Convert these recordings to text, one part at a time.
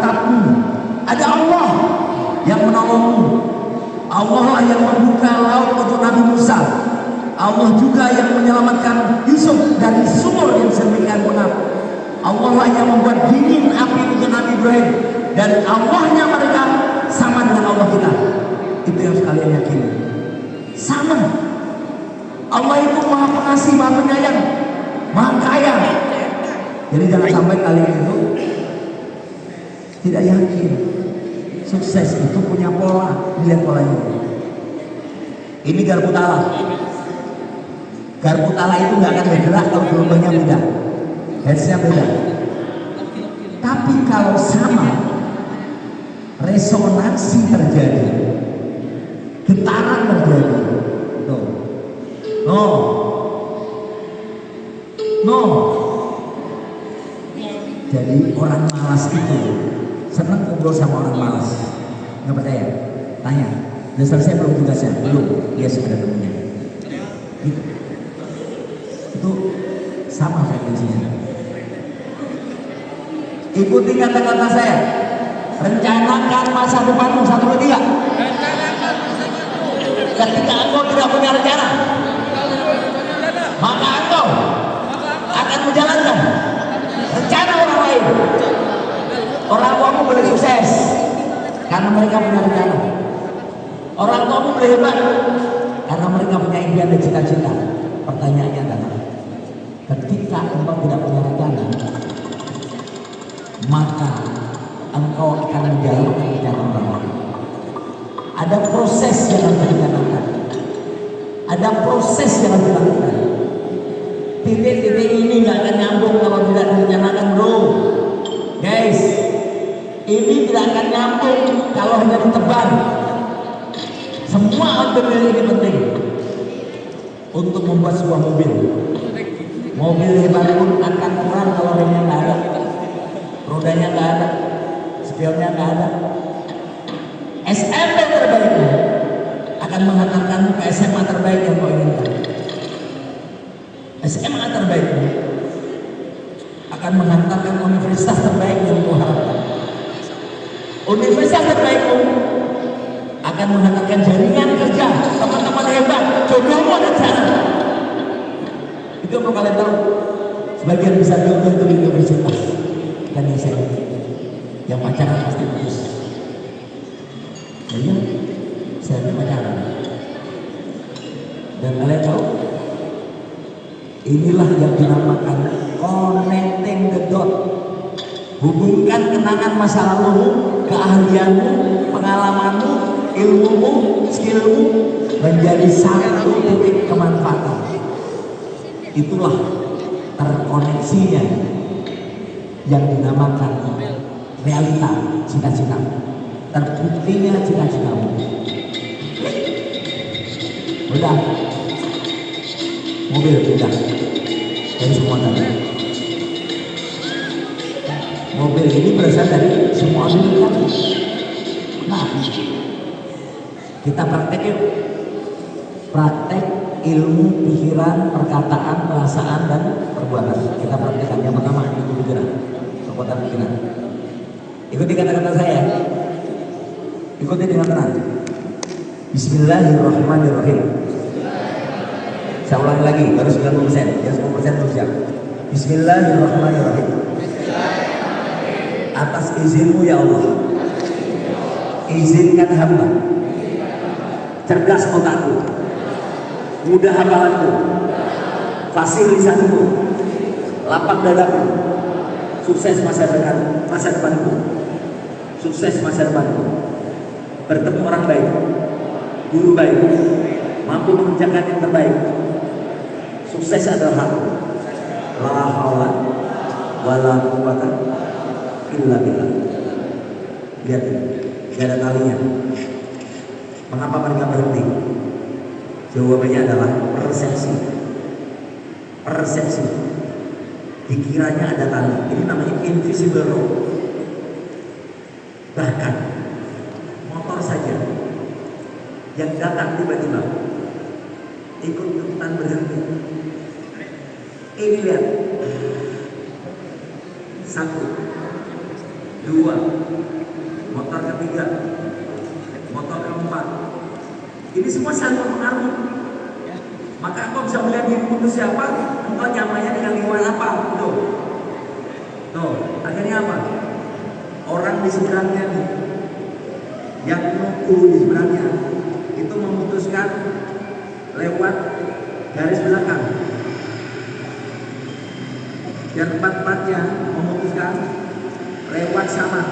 atapmu. Ada Allah yang menolongmu. Allah lah yang membuka laut untuk Nabi Musa. Allah juga yang menyelamatkan Yusuf dari sumur yang sedemikian pengap. Allah lah yang membuat dingin api untuk Nabi Ibrahim. Dan Allahnya mereka sama dengan Allah kita. Itu yang sekalian yakini. Sama. Allah itu maha pengasih, maha penyayang, maha kaya. Jadi jangan sampai kalian itu tidak yakin. Sukses itu punya pola. Dilihat polanya. Ini garpu tala. Garpu tala itu nggak akan bergerak kalau gelombangnya beda, headsnya beda. Tapi kalau sama, resonansi terjadi, getaran terjadi. No. Jadi orang malas itu senang ngobrol sama orang malas. Nggak percaya? Tanya. Udah selesai belum tugasnya? Belum. Dia sudah temunya. Gitu. Itu sama frekuensinya. Ikuti kata-kata saya. Rencanakan masa depanmu. 1, 2, 3. Ketika engkau tidak punya rencana, maka engkau akan menjalankan rencana orang lain. Orang tuamu boleh sukses karena mereka punya rencana. Orang tuamu boleh hebat karena mereka punya impian dan cita-cita. Pertanyaannya adalah, ketika engkau tidak punya rencana, maka engkau akan menjalankan rencana orang lain. Ada proses yang harus dijalankan. Ada proses yang harus dilakukan. Titik-titik ini nggak akan nyambung kalau tidak direncanakan, bro. Guys, ini tidak akan nyambung kalau hanya ditebang. Semua entrepreneur ini penting untuk membuat sebuah mobil. Mobil hebat pun akan kurang kalau remnya nggak ada, rodanya nggak ada, spionnya nggak ada. SMP terbaikmu akan menghantarkanmu ke SMA terbaik yang kau inginkan. SMA terbaikmu akan menghantarkan universitas terbaik yang kau harapkan. Universitas terbaikmu akan menghantarkan jaringan kerja, teman-teman hebat, jodohmu ada di sana. Itu perlu kalian tahu. Sebagian besar jodoh itu di universitas dan SMA. Yang pacaran pasti putus. Jadi saya pacaran. Dan kalian tahu, inilah yang dinamakan connecting the dot. Hubungkan kenangan masa lalumu, keahlianmu, pengalamanmu, ilmumu, skillmu menjadi satu titik kemanfaatan. Itulah terkoneksinya yang dinamakan realita cita-cita. Terbuktinya cita-citamu. Udah, mobil udah dari semua tadi. Mobil ini berasal dari semua orang. Nah, kita praktek yuk. Praktek ilmu, pikiran, perkataan, perasaan, dan perbuatan. Kita praktekkan. Yang pertama itu pikiran, kekuatan pikiran. Ikuti kata-kata saya. Ikuti dengan tenang. Bismillahirrahmanirrahim. Saya ulangi lagi, baru 90%. Ya 10% belum siap. Bismillahirrahmanirrahim. Atas izinmu ya Allah, izinkan hamba cerdas otakku, mudah hafalanku, fasih lisanku, lapang dadaku, sukses masa depanku, sukses masa depanku, bertemu orang baik, guru baik, mampu mengerjakan yang terbaik. Sukses adalah hakku. La haula wala quwwata illa billah. Lihat, tidak ada talinya. Mengapa mereka berhenti? Jawabannya adalah persepsi. Persepsi. Dikiranya ada tali. Ini namanya invisible rope. Bahkan motor saja yang datang tiba-tiba ikut-ikutan berhenti. Ini lihat, 1, dua, motor ketiga, motor keempat. Ini semua saling mempengaruhi. Maka engkau bisa melihat dirimu itu siapa, engkau nyamannya dengan lingkungan apa. Tuh, akhirnya apa? Orang di seberangnya nih, yang nunggu di seberangnya itu memutuskan lewat garis belakang. Dan empat-empatnya memutuskan lewat sama.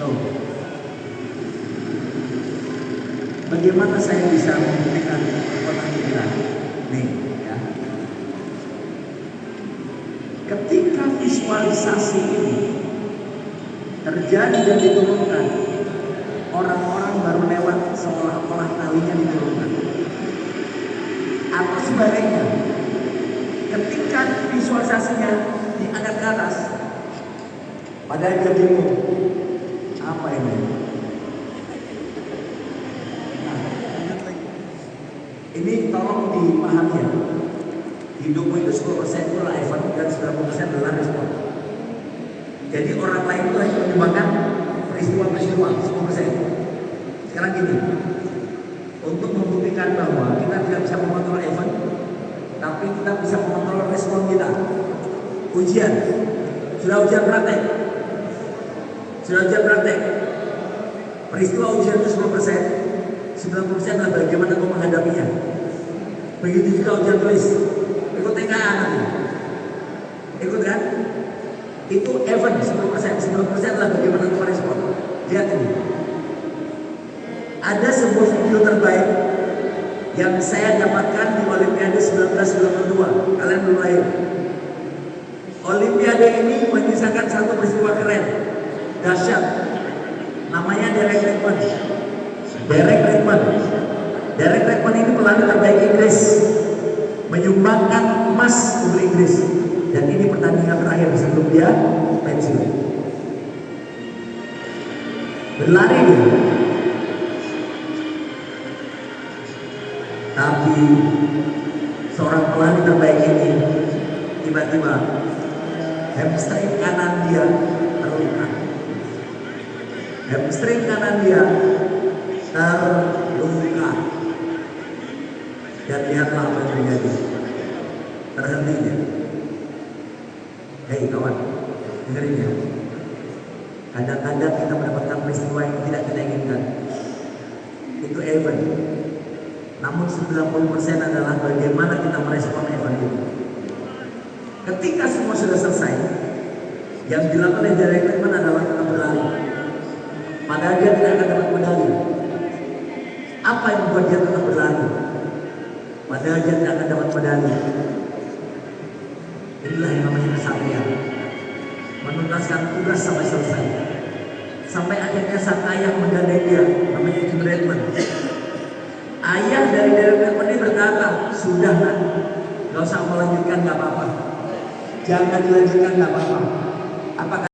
Tuh. Bagaimana saya bisa membuktikan orang kita? Nih, ya. Ketika visualisasi ini terjadi dan diturunkan, orang-orang baru lewat seolah-olah talinya diturunkan. Atau sebaliknya, ketika visualisasinya diangkat ke atas, padahal dia bingung, apa ini? Nah, ini tolong dipahami ya. Hidupmu itu 10% adalah event dan 90% adalah respon. Jadi orang lain itu hanya menyumbangkan peristiwa-peristiwa 10%. Sekarang gini, untuk membuktikan bahwa kita tidak bisa mengontrol event, tapi kita bisa mengontrol respon kita. Ujian, sudah ujian praktek, peristiwa ujian itu 10%, 90% adalah bagaimana kamu menghadapinya. Begitu juga ujian tulis, ikut TKA nanti, ikut kan? Itu event 10% adalah bagaimana kamu respon. Lihat ini, ada sebuah video terbaik yang saya dapatkan di Olimpiade 1992. Kalian belum lahir. Olimpiade ini menyisakan satu peristiwa keren, dahsyat. Namanya Derek Redmond. Derek Redmond ini pelari terbaik Inggris, menyumbangkan emas untuk Inggris. Dan ini pertandingan terakhir sebelum dia pensiun. Berlari dia. Tapi seorang pelari terbaik ini tiba-tiba hamstring kanan dia terluka. Dan lihatlah apa yang terjadi. Terhenti dia. Hei kawan, dengerin ya. Kadang-kadang kita mendapatkan peristiwa yang tidak kita inginkan. Itu event. Namun 90% adalah bagaimana kita merespon event itu. Ketika semua sudah selesai, yang dilakukan oleh Derek Redmond adalah tetap berlari. Padahal dia tidak akan dapat medali. Apa yang membuat dia tetap berlari? Padahal dia tidak akan dapat medali. Inilah yang namanya kesatria. Menuntaskan tugas sampai selesai. Sampai akhirnya sang ayah menggandeng dia, namanya Jim Redmond. Ayah dari Derek Redmond ini berkata, sudah nak, gak usah melanjutkan, gak apa-apa. Jangan dilanjutkan, gak apa-apa. Apakah